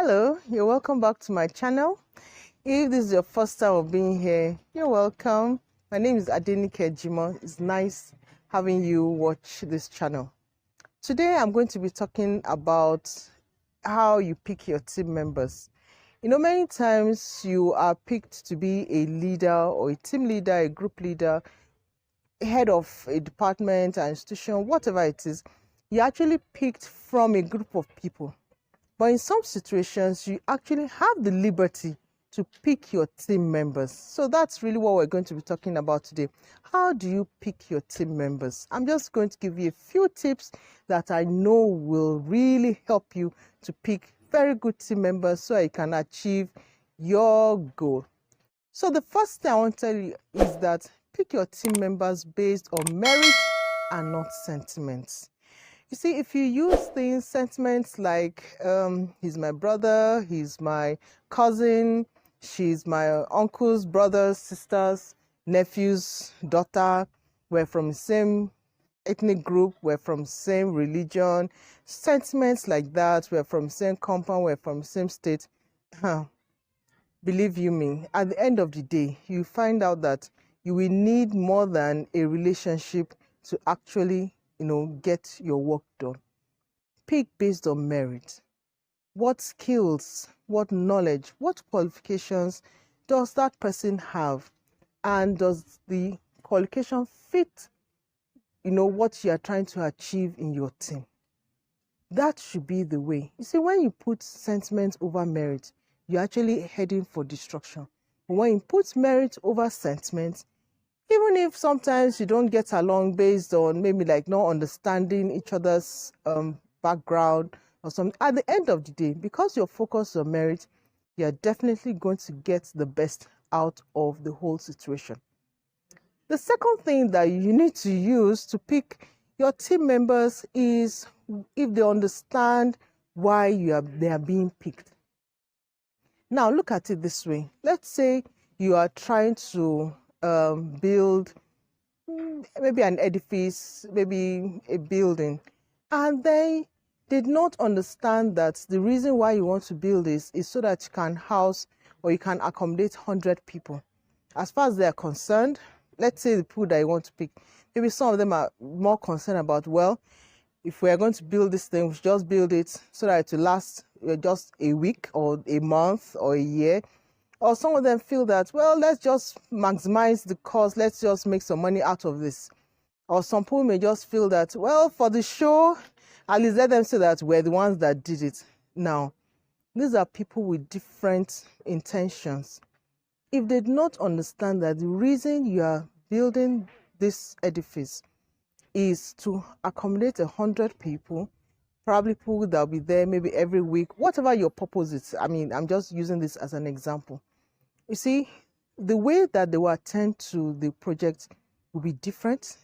Hello, you're welcome back to my channel. If this is your first time of being here, you're welcome. My name is Adenike Jimo. It's nice having you watch this channel. Today I'm going to be talking about how you pick your team members. Many times you are picked to be a leader or a team leader, a group leader, head of a department, an institution, whatever it is. You're actually picked from a group of people. But in some situations, you actually have the liberty to pick your team members. So that's really what we're going to be talking about today. How do you pick your team members? I'm just going to give you a few tips that I know will really help you to pick very good team members so you can achieve your goal. So the first thing I want to tell you is that pick your team members based on merit and not sentiments. You see, if you use sentiments like, he's my brother, he's my cousin, she's my uncle's brothers, sisters, nephews, daughter, we're from the same ethnic group, we're from the same religion, sentiments like that, we're from the same compound, we're from the same state. Believe you me, at the end of the day, you find out that you will need more than a relationship to actually get your work done. Pick based on merit. What skills, what knowledge, what qualifications does that person have? And does the qualification fit, what you are trying to achieve in your team? That should be the way. You see, when you put sentiment over merit, you're actually heading for destruction. But when you put merit over sentiment, even if sometimes you don't get along based on maybe like not understanding each other's background or something, at the end of the day, because you're focused on merit, you're definitely going to get the best out of the whole situation. The second thing that you need to use to pick your team members is if they understand why they are being picked. Now, look at it this way. Let's say you are trying to build maybe an edifice, maybe a building, and they did not understand that the reason why you want to build this is so that you can house or you can accommodate 100 people. As far as they are concerned, let's say the people that you want to pick, maybe some of them are more concerned about, well, if we are going to build this thing, we should just build it so that it will last just a week or a month or a year. Or some of them feel that, well, let's just maximize the cost. Let's just make some money out of this. Or some people may just feel that, well, for the show, at least let them say that we're the ones that did it. Now, these are people with different intentions. If they do not understand that the reason you are building this edifice is to accommodate 100 people, probably people that will be there maybe every week, whatever your purpose is. I mean, I'm just using this as an example. You see, the way that they will attend to the project will be different.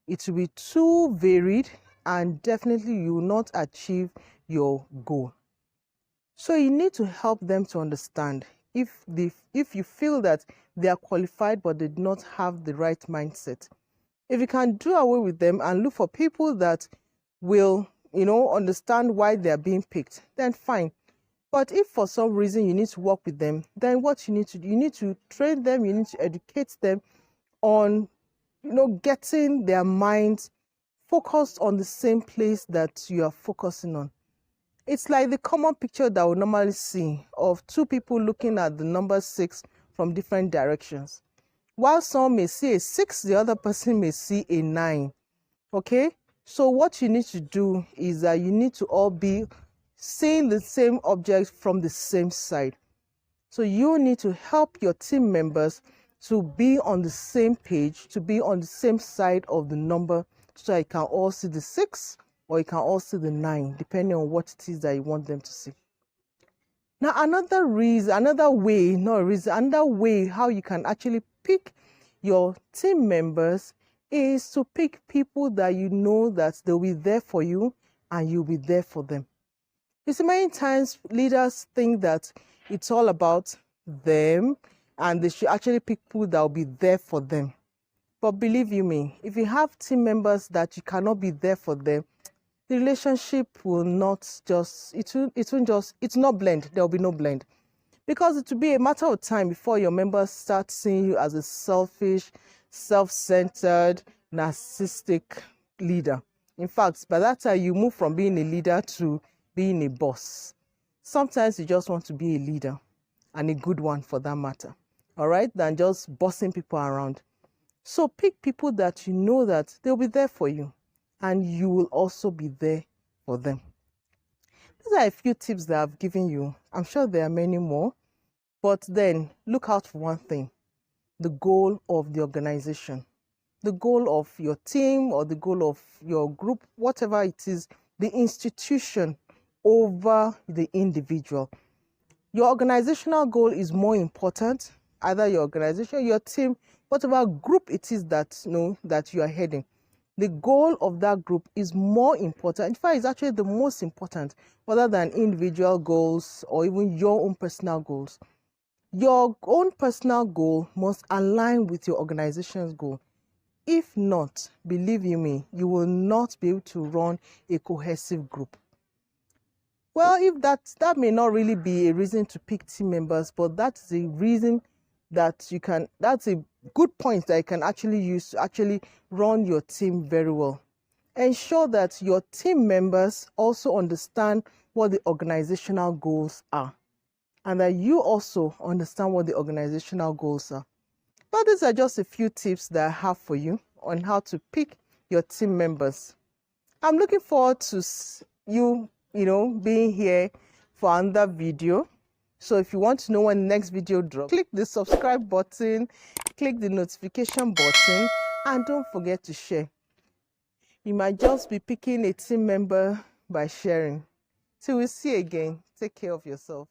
It will be too varied, and definitely you will not achieve your goal. So you need to help them to understand if you feel that they are qualified but they do not have the right mindset. If you can do away with them and look for people that will, understand why they are being picked, then fine. But if for some reason you need to work with them, then what you need to do, you need to train them, you need to educate them on, getting their minds focused on the same place that you are focusing on. It's like the common picture that we normally see of two people looking at the number 6 from different directions. While some may see a 6, the other person may see a 9. Okay? So what you need to do is that you need to all be seeing the same object from the same side. So you need to help your team members to be on the same page, to be on the same side of the number, so you can all see the 6 or you can all see the 9, depending on what it is that you want them to see. Now, another way how you can actually pick your team members is to pick people that you know that they'll be there for you and you'll be there for them. You see, many times leaders think that it's all about them and they should actually pick people that will be there for them. But believe you me, if you have team members that you cannot be there for them, the relationship will not just, it won't just, it's not blend. There will be no blend. Because it will be a matter of time before your members start seeing you as a selfish, self-centered, narcissistic leader. In fact, by that time, you move from being a leader to being a boss. Sometimes you just want to be a leader, and a good one for that matter, all right, than just bossing people around. So pick people that you know that they'll be there for you, and you will also be there for them. These are a few tips that I've given you. I'm sure there are many more, but then look out for one thing: the goal of the organization, the goal of your team, or the goal of your group, whatever it is, the institution over the individual. Your organizational goal is more important, either your organization, your team, whatever group it is that that you are heading. The goal of that group is more important. In fact, it's actually the most important, rather than individual goals or even your own personal goals. Your own personal goal must align with your organization's goal. If not, believe you me, you will not be able to run a cohesive group. Well, if that may not really be a reason to pick team members, but that's a reason that you can, that's a good point that you can actually use to actually run your team very well. Ensure that your team members also understand what the organizational goals are, and that you also understand what the organizational goals are. But these are just a few tips that I have for you on how to pick your team members. I'm looking forward to you being here for another video. So if you want to know when the next video drops, click the subscribe button, click the notification button, and don't forget to share. You might just be picking a team member by sharing. Till we see again, take care of yourself.